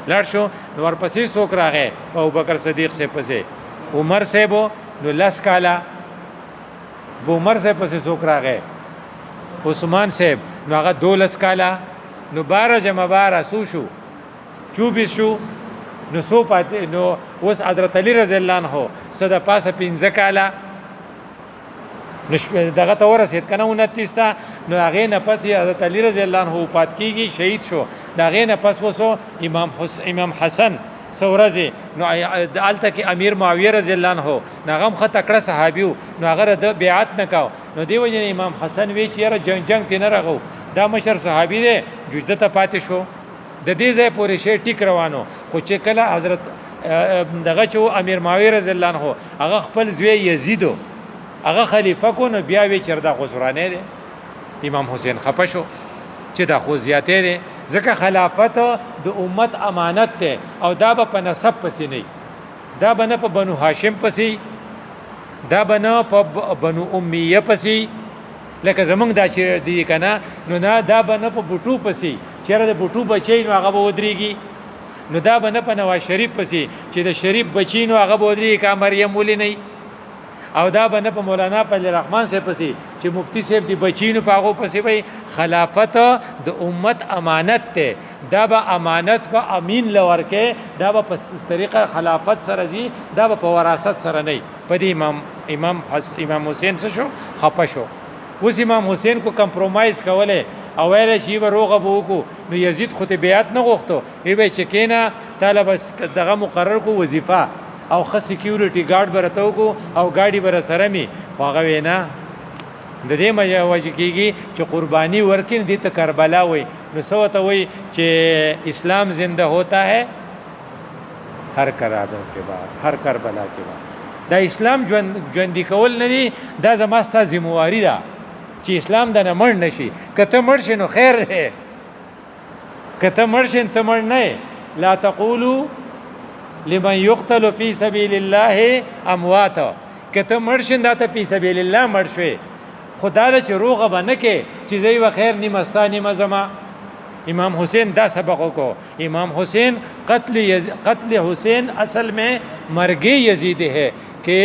لاړ شو نو ورپسې 100 راغې ابوبکر صدیق سے پسې عمر صاحب نو لس کالا بو عمر صاحب پسې 100 راغې عثمان صاحب نو هغه 12 کالا نو 12 جمع 12 سو شو 24 شو نو سو پاتې نو اوس حضرت علی رضی الله عنه صد پاسه 15 کالا نو دغه ته ورسید کنه 29 تا نو هغه نه پس حضرت علی رضی الله عنه پات کیږي شهید شو دغه نه پس وسو امام حسن سورزی نو دالته کې امیر معاویه رضی الله عنه نغم خطه کړه صحابیو نو هغه د بیعت نکاو نو دی وجه امام حسن وی چې را جنگ ته نه راغو دا مشر صحابي دی جوجته ته پاتې شو د دې ځای پورې شی ټیک روانو خو چې کله حضرت دغه چو امیر معاویه رضی الله عنه هغه خپل زوی یزیدو هغه خلیفہ کو نو بیا وی چردا خسرانه دی امام حسین خپه شو چې دا خو زیاتې دی ځکه خلافت د امت امانت ته او دا به په نسب پسې نه دا به نه په بنو هاشم پسې دا به نه په بنو امیه پسې لکه زمونږ دا چې دی کنه نو نه دا به نه په بوټو پسې چیرې د بوټو بچی نو هغه به ودرېږي نو دا به نه په نواز شریف پسې چې د شریف بچی نو هغه به ودرېږي کا مریم ولې نه او دا به نه په مولانا فضل الرحمن سے پسې چې مفتی صاحب دی بچینو پاغو پسې وي خلافت د امت امانت ته دا به امانت په امین لورکه دا به په طریقه خلافت سره زی دا به په وراثت سره نه په دې امام حسین څه شو خپه شو اوس امام حسین کو کمپرومایز کوله او ویل چې به روغه بوکو نو یزید خو ته بیعت نه غوښتو ای چې کینا طالب دغه مقرر کو وظیفه او خ سکیورټي ګارد برته کو او گاډي بر سره می هغه وینا د دې مجاوج کیږي چې قرباني ورکین دي ته کربلا وای نو سو ته وای چې اسلام زنده ہوتا ہے هر کرادو کے بعد هر کربلا کے بعد دا اسلام ژوندۍ کول نه دي دا زماستا ذمہواری ده چې اسلام د نه مړ نشي کته مړ شنو خیر ده کته مړ شین ته مړ نه لا تقولوا لمن يقتل في سبيل الله اموات کته مرشن داته په سبيل الله مرشوي خدا له چې روغه بنه کې چې زوی و خیر نیمستانی مزما امام حسین دا سبق کو امام حسین قتل حسین اصل میں مرگ یزید ہے کہ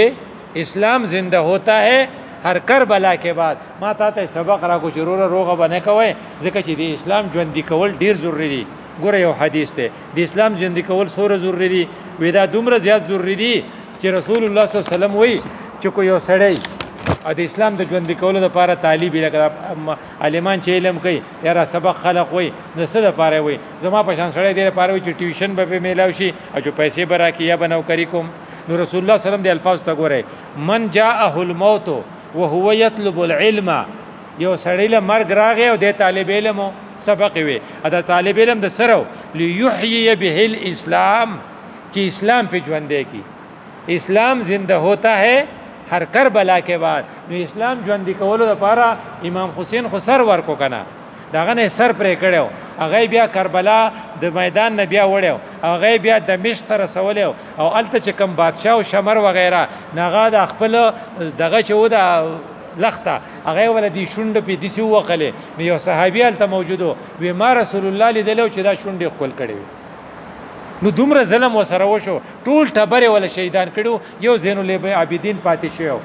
اسلام زندہ ہوتا ہے هر کربلا کې بعد ما ته سبق را کو ضرور روغه بنه کوي ځکه چې د اسلام ژوندۍ کول ډیر ضروری دي ګوره یو حدیث ته د اسلام ژوندۍ کول سوره ضروری دي ودا دومره زیات ضروری دي چې رسول الله صلی الله علیه وسلم وی چې کو یو سړی د اسلام د ژوندۍ کولو لپاره طالب لکه عالمان چې علم کوي یاره سبق خلق وي نو څه لپاره وي زما په شان سړی دی لپاره وي چې ټیوشن به میلاو شي او چې پیسې به راکړي یا به نوکري کوم نو رسول الله صلی الله علیه وسلم د الفاظ ته ګوره من جاءه الموت وهو يطلب العلم یو سړی له مرګ راغی او د طالب علم سبق وي دا طالب علم د سره ليحيي به الاسلام कि इस्लाम पे ژوندې کی اسلام زنده ہوتا ہے هر کربلا کې بعد نو اسلام ژوندې کولو لپاره امام حسین خو سر ورکو کنه داغه نه سر پرې کړو هغه بیا کربلا د میدان نه بیا وړو هغه بیا دمشق ته رسولیو او الته چې کوم بادشاه او شمر وغیرہ ناغه د خپل دغه چې و د لخته هغه ولدي شونډ په دسی وقله نو یو صحابي الته موجودو وی ما رسول الله لیدلو چې دا شونډې خپل کړي نو دومره ظلم وسره وشو ټول ټبره ولا شهیدان کړو یو زین العابدین پاتې شو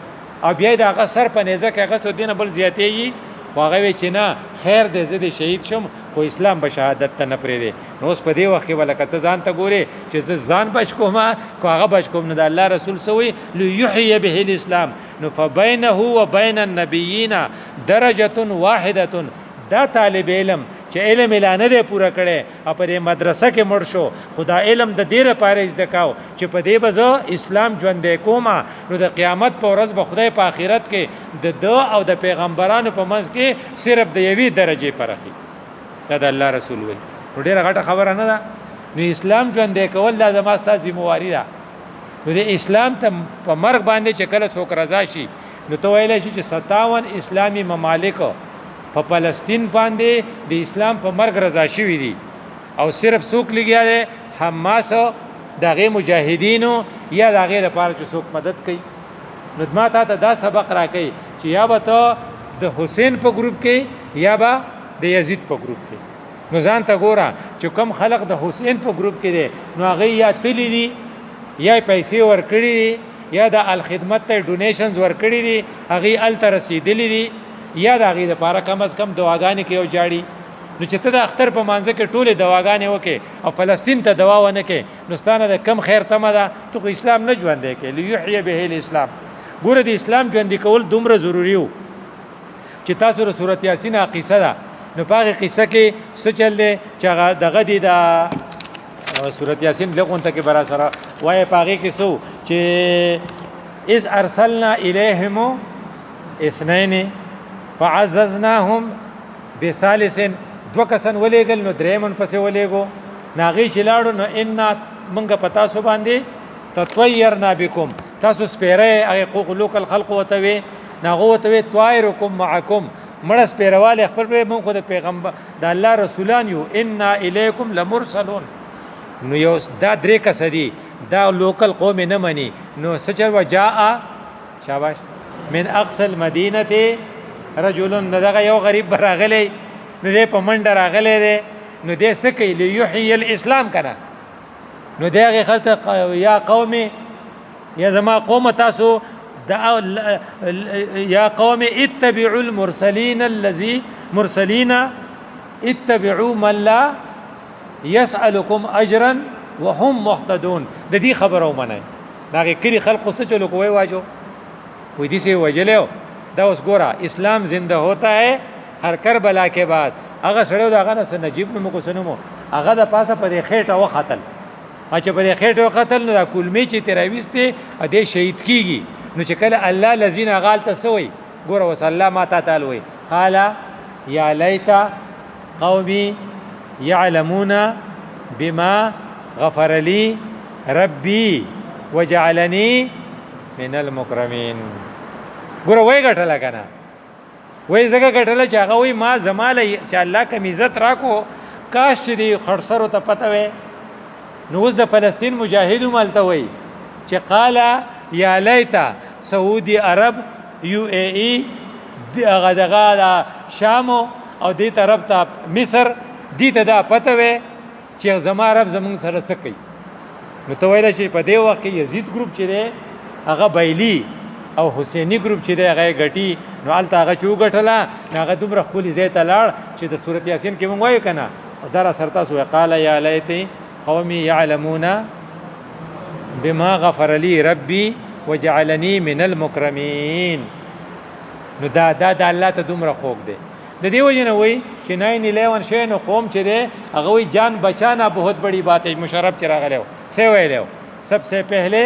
او بیا د هغه سر په نيزه کې هغه سو دینه بل زیاتېږي خو هغه وی چې نه خیر دې زه دې شهید شم خو اسلام به شهادت ته نه پرې دی نو اوس په دې وخت کې ولکه ځان ته ګوري چې زه ځان بچ کوم کو هغه بچ کوم نه د الله رسول سوی ليحيي به الاسلام نو فبينه وبين النبيين درجه واحده دا طالب علم چې علم اعلان دی پورا کړي او په مدرسه کې مړ شو خدا علم د ډیره پاره زده کاو چې په دې بزو اسلام ژوند کوما نو د قیامت په ورځ به خدای په آخرت کې د دو او د پیغمبرانو په منځ کې صرف د یوې درجه فرق دی دا د الله رسول وي نو ډیره غټه خبره نه ده نو اسلام ژوند کول د زما ستاسو ذمہواری ده نو د اسلام ته په مرګ باندې چې کله څوک رضا شي نو ته ویل شي چې 57 اسلامی ممالک په فلسطین باندې د اسلام په مرګ رضا شوی دي او صرف څوک لګیا دي حماس دغه مجاهدینو یا دغه لپاره چې څوک مدد کوي نو ما ته دا سبق راکړي چې یا به ته د حسین په گروپ کې یا به د یزید په گروپ کې نو ځان ته ګوره چې کم خلق د حسین په گروپ کې دي نو هغه یا تللی دي یا پیسې ورکړي دي یا د الخدمت ته ډونیشنز ورکړي دي هغه ال ته رسیدلی دي یا د هغې دپاره کم از کم دواګانې کې یو جاړي نو چې ته د اختر په مانځه کې ټولې دواګانې وکې او فلسطین ته دوا ونه کې نو ستانه د کم خیر تمه ده ته خو اسلام نه ژوندی کې لیحیی به الاسلام ګوره د اسلام ژوندي کول دومره ضروري و چې تاسو د سورت یاسین قصه ده نو په هغې قصه کې څه چل دی چې هغه دغه دی د سورت یاسین لغونته کې برا سره وایي په هغې کې څه چې اذ ارسلنا الیهم اثنین فعززناهم بثالث دو کسن ولېګل نو درېمن پسې ولېګو ناغي چې لاړو نو ان منګه پتا سو باندې تطيرنا بكم تاسو سپیره هغه قلوق الخلق وتوي ناغو وتوي طائركم معكم مړه سپیرواله خپل مونږ خو د پیغمبر د الله رسولان یو ان الیکم لمرسلون نو یو دا درې کس دي دا لوکل قوم نه مني نو سچل وجاء شاباش من اقصى المدينه رجل دغه یو غریب راغلی نو دې په منډه راغلی دی نو دې څه کوي لیحیی الاسلام کنه نو دغه خلک یا قوم یا زما قوم تاسو یا قوم اتبعوا المرسلین الذي مرسلین اتبعوا من لا يسألكم اجرا وهم مهتدون د دې خبرو منه دغه کلی خلق څه چلو کوی واجو وې دې سه وجلو دا اوس ګورا اسلام زنده ہوتا ہے ہر کربلا کے بعد هغه سړیو دغه نه نجیب نو کو سنمو هغه د پاسه په خېټه و قتل چې په خېټه و قتل نو د کلمې چې تراويسته ا دې شهید کیږي نو چې کله الله الذين غال تسوي ګوره وسلم ما تعالی وي قال يا ليت قومي يعلمون بما غفر لي ربي وجعلني من المكرمين ګوره وای ګټله کنه وای زګه ګټله چې هغه وای ما زماله چې الله کوم عزت راکو کاش چې دی خرسرو ته پته وای نو اوس د فلسطین مجاهدو مالته وای چې قال یا لیتا سعودي عرب یو ای ای دغه شام او دې طرف ته مصر دې ته دا پته وای چې زما عرب زمون سره سکی نو ته وایله چې په دې وخت کې یزید ګروپ چې دی هغه بیلی او حسینی گروپ چې دی هغه غټي نو الته هغه چو غټلا هغه دومره خولي زیت لاړ چې د سورۃ یاسین کې مونږ وایو کنه در سرتا سو قال یا لیت قومي يعلمون بما غفر لي ربي وجعلني من المكرمين نو دا الله ته دومره خوګ دی د دې وجه نه وای چې 9/11 شین قوم چې دی هغه وی جان بچانا بہت بڑی بات ہے مشرف چې راغلو سی ویلو सबसे पहले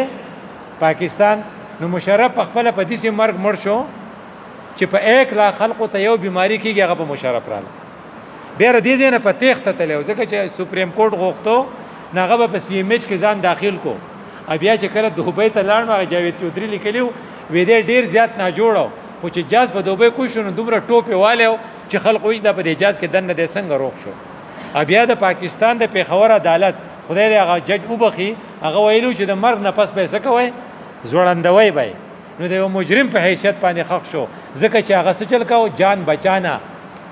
پاکستان نو مشرف خپل په دې مرګ مړ شو چې په 1 لاکھ خلکو ته یو بیماری کیږي هغه په مشرف رااله بیر دې ځنه په تخته تلو ځکه چې سپریم کورټ غوښتو ناغه په سی ایم ایچ کې ځان داخل کو بیا چې کله دوبۍ ته لاړ نو جاوید چودري لیکلیو وې دې ډیر زیات نه جوړو خو چې جاز په دوبۍ کو شنو دومره ټوپه والو چې خلکو یې د په اجازه کې دنه د څنګه روغ شو بیا د پاکستان د پیښور عدالت خدای دې هغه جج وبخي هغه ویلو چې د مرګ نه پس به څه کوي زوړندوي به نو د یو مجرم په حیثیت باندې خښ شو ځکه چې هغه څه چل کاو جان بچانا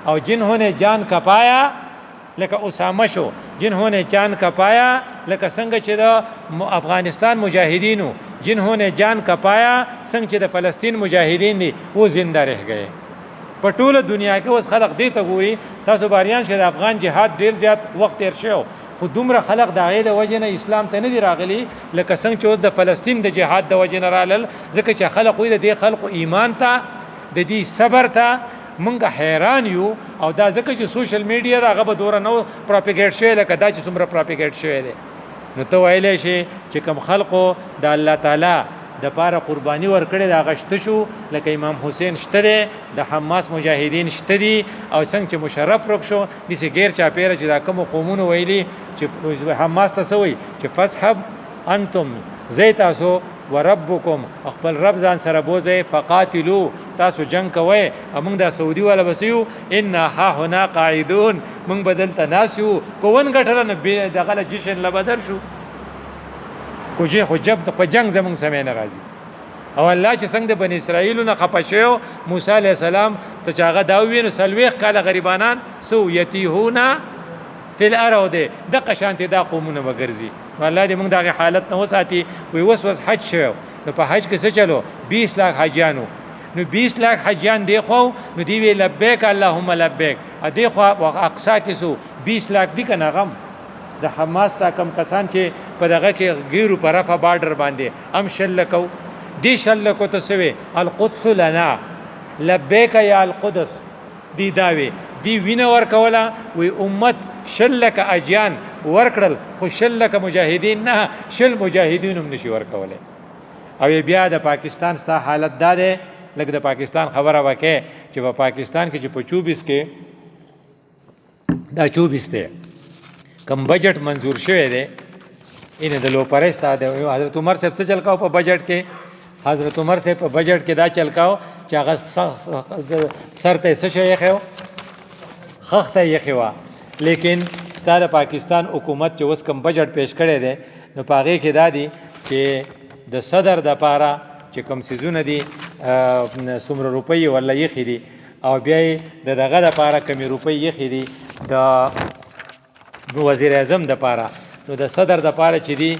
او جنہوں نے جان کپایا لکه اسامه شو جنہوں نے جان کپایا لکه څنګه چې د افغانستان مجاهدینو جنہوں نے جان کپایا څنګه چې د فلسطین مجاهدین دي وہ زنده رہ گئے په ټوله دنیا کې اوس خلق دې ته ګوري تاسو باریان شه د افغان جهاد ډیر زیات وخت تیر شو خو دومره خلق د هغې د وجې نه اسلام ته نه دي راغلي لکه څنګه چې اوس د فلسطین د جهاد د وجې نه رالل ځکه چې خلق وایي د دې خلقو ایمان ته د دې صبر ته مونږ حیران یو او دا ځکه چې سوشل میډیا د هغه به دوره نو پراپیګیټ شوی لکه دا چې څومره پراپیګیټ شوی دی نو ته ویلی شي چې کوم خلقو د الله تعالی د پاره قرباني ورکړې دا غشته شو لکه امام حسین شته دی د حماس مجاهدین شته دي او څنګه چې مشرف روک شو داسې غیر چاپیره چې دا کوم قومونو ویلي چې حماس ته څه وایي چې فسحب انتم زی تاسو وربکم خپل رب ځان سره بوځئ فقاتلو تاسو جنگ کوئ موږ دا سعودي والا بسیو ان ها هنا قاعدون موږ بدلته ناس یو کو ون ګټله نه دغه جشن له بدل شو کوجه خو جب په جنگ زمونږ سمې نه راځي او الله چې څنګه د بني اسرائیلو نه خفه شو موسی علیه السلام ته چې هغه دا ووینو 40 کاله غریبانان سو یتیهونه فی الارض دغه شانتې دا قومونه به ګرځي والله دې موږ دغه حالت نه وساتي وی وس حج شو نو په حج کې څه چلو 20 لاک حاجیانو نو 20 لاک حاجیان دی خو نو دی وی لبیک اللهم لبیک ا دی خو اقصا کې سو 20 لاک دی کنه غم د حماس تا کم کسان چې په دغه کې غیرو په رفع بارډر باندې ام شلکو دی شلکو ته سوي القدس لنا لبیک یا القدس دی داوی دی وینه ور کوله وی امت شلک اجیان ورکړل خو شلک مجاهدین نه شل مجاهدین هم نشي ورکوله او بیا د پاکستان ستا حالت دا ده لکه د پاکستان خبره وکړه چې په پاکستان کې چې په 24 کې دا 24 دی کم بجټ منظور شوی دی ان د لو پرستا د حضرت عمر صاحب څه چلکاو په بجټ کې حضرت عمر صاحب په بجټ کې دا چلکاو چې هغه سر ته څه شي خو خخته یې خوا لیکن ستاره پاکستان حکومت چې اوس کم بجټ پیش کړی دی نو پاغه کې دا دی چې د صدر د پاره چې کم سيزونه دي څومره روپۍ ولا یې خېدي او بیا د دغه د پاره کمی روپۍ یې خېدي د وزیر اعظم د پاره نو د صدر د پاره چې دی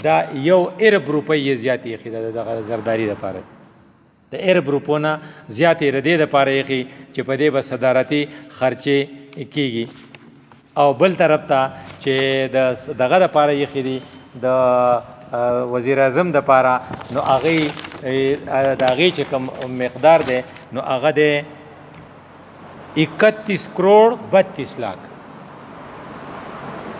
دا یو ارب روپۍ زیاتی یې خېده دغه زرداری د پاره د ارب روپونه زیاتې ردې د پاره یې چې په دې به صدارتي خرچې کیږي او بل طرف ته چې دغه د پاره یې خېدي د وزیر اعظم د پاره نو هغه د هغې چې کوم مقدار دی نو هغه دی 31 کروڑ 32 لاک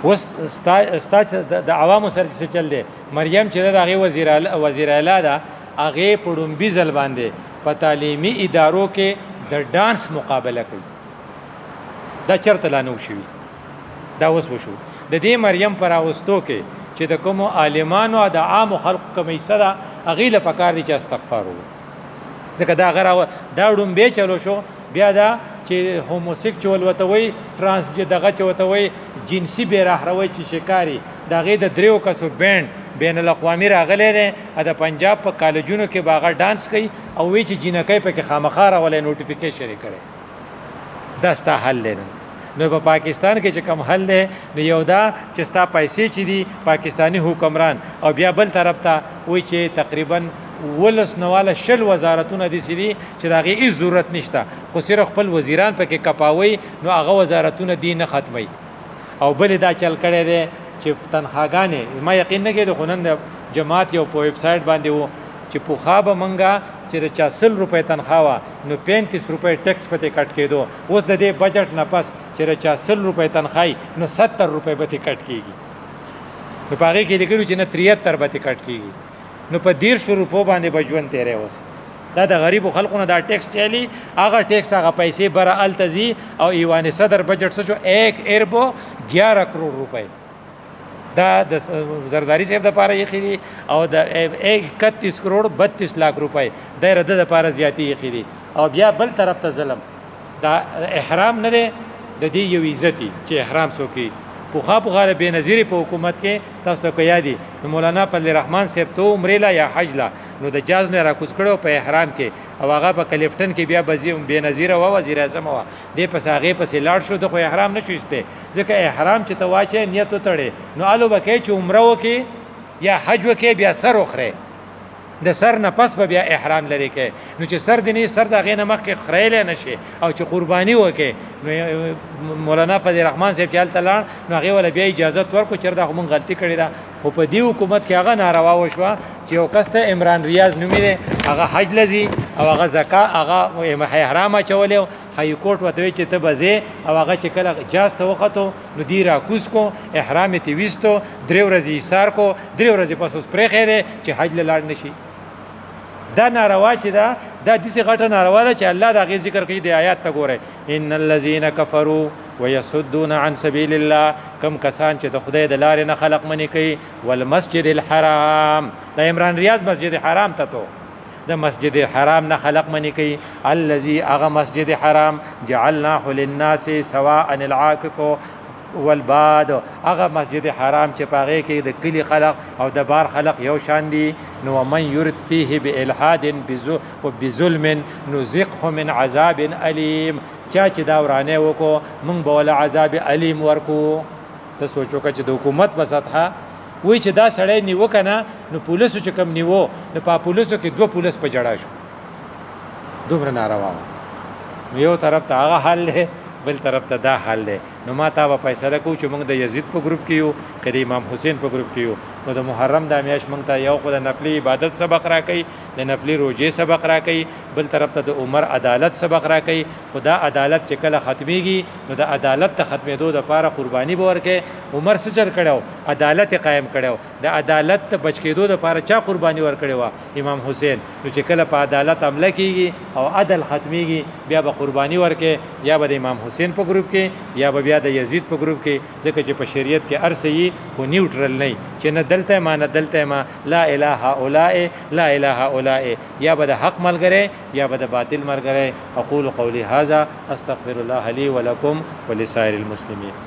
اوس ستا د عوامو سره څه چل دی مریم چې د هغې وزیر اعلی ده هغې په ړومبي ځل باندې په تعلیمي ادارو کې د ډانس مقابله کوي دا چېرته لا نه شوي دا اوس وشو د دې مریم په راوستو کې چې د کومو عالمانو او د عامو خلقو کوم حصه ده هغې له پکار دي چې استغفار وکړي ځکه دا هغه دا ړومبی چلو شو بیا دا چې هوموسیکچوال ورته وایي ټرانس دغه چې ورته وایي جنسي بېرهروی چې شکاري د هغې د 3 کسو بینډ بین الاقوامي راغلی دی د پنجاب په کالجونو کې به هغه ډانس کوي او وایي چې جینکۍ پکې خامخا راولی نوټیفیکیشن یې کړی دا ستا حل دی نو په پاکستان کې چې کوم حل دی نو یو دا چې ستا پیسې چې دي پاکستانی حکمران او بیا بل طرف ته وایي چې تقریبا 19 وزارتونه دي چې د هغې هېڅ ضرورت نشته خو صرف خپل وزیران پکې کپاوي نو هغه وزارتونه دي نه ختموي او بلې دا چل کړی دی چې تنخواګانې ما یقین نه کېدو خو نن د جماعت یو په ویب سایټ باندې و چې پوخا به موږ چې د 100 روپۍ تنخوا وه نو 35 روپۍ ټیکس پتې کټ کېدو اوس د دې بجټ نه پس چې د 100 روپۍ تنخواهی نو 70 روپۍ به ترې کټ کېږي نو په هغې کې لیکلي چې نه 73 به ترې کټ کېږي نو په 150 روپو باندې به ژوند تیری اوس دا د غریبو خلقو نه دا ټیکس چلی هغه ټیکس هغه پیسې بره هلته ځي او ایوان صدر بجټ څه شو 1 ارب 11 کروڑ روپۍ دا د زرداری صاحب د پاره یې خېدي او د 31 کروڑ 32 لاک روپۍ د رده د پاره زیاتی یې خېدي او بیا بل طرف ته ظلم دا احرام نه دی د دې یو عزتي چې احرام څوک پوخا بے نظیر په حکومت کې تاسو کو یادي مولانا فضل الرحمن صاحب ته عمره لا یا حج لا نو د جاز نه راکوز کړو په احرام کې او هغه په کلیفټن کې بیا بے نظیر او وزیر اعظم و دې پس هغه پس لاړ شو د خو احرام نه شوسته ځکه احرام چې تواچه نیت تړي نو الو بکې چې عمره وکي یا حج وکي بیا سر وخره د سر نه پس به بیا احرام لري کې نو چې سر دني سر د غینه مخ کې خړېل نشي او چې قرباني وکي نو مولانا فضل الرحمن صاحب چال تلان نو هغه ول بیا اجازه ورکو چر دا مون غلطي کړی دا خو په دی حکومت کې هغه ناروا وشو چې یو کسته عمران ریاض نومي دی هغه حج لذي او هغه زکات هغه احرام چولیو هاي کورټ وته چې ته بځه او هغه چې کله اجازه ته وختو نو دی را کوس کو احرام تی وستو درو ورځې ایثار کو درو ورځې پس اوس پرې خېره چې حج لاړ نشي دا ناروا چې دا د دې غټه ناروا ده چې الله دا غي ذکر کوي د آیات ته ګوره ان الذين كفروا ويصدون عن سبيل الله کم کسان چې د خدای د لارې نه خلق منی کوي والمسجد الحرام د عمران ریاض مسجد حرام ته تو د مسجد حرام نه خلق منی کوي الذي اغه مسجد حرام جعلناه للناس سواء العاكف والباد هغه مسجد حرام چې پاغه کې د کلی خلق او د بار خلق یو شان دي نو من يرد فيه بالحاد بظلم نزقه من عذاب اليم چا چې دا ورانه وکړو موږ به ول عذاب الیم ورکو ته سوچو چې د حکومت په سطحه وای چې دا سړی نیو کنه نو پولیسو چې کم نیو نو په پولیسو کې دوه پولیس په جړا شو دومره ناروا یو طرف ته هغه حل له بل طرف ته دا حل له نو ما تا په فیصله کو چې موږ د یزید په گروپ کې یو کړي امام حسین په گروپ کې یو نو د محرم د میاش موږ ته یو خو د نفلی عبادت سبق را کوي د نفلی روزه سبق را کوي بل طرف ته د عمر عدالت سبق را کوي خدا عدالت چې کله ختميږي نو د عدالت ته ختمېدو د لپاره قرباني به ورکه عمر سچر کړو عدالت قائم کړو د عدالت ته بچ کېدو د لپاره چا قرباني ور کړو امام حسین نو چې کله په عدالت عمله کیږي او عدل ختميږي بیا به قرباني ورکه یا به امام حسین په گروپ کې یا به بیا د یزید په گروپ کې ځکه چې په شریعت کې ارسي خو نیوټرل نه چې نه دلته ما نه دلته ما لا اله الا لا اله الا یا به د حق ملګری یا به د باطل ملګری اقول قولي هذا استغفر الله لي ولكم ولسائر المسلمين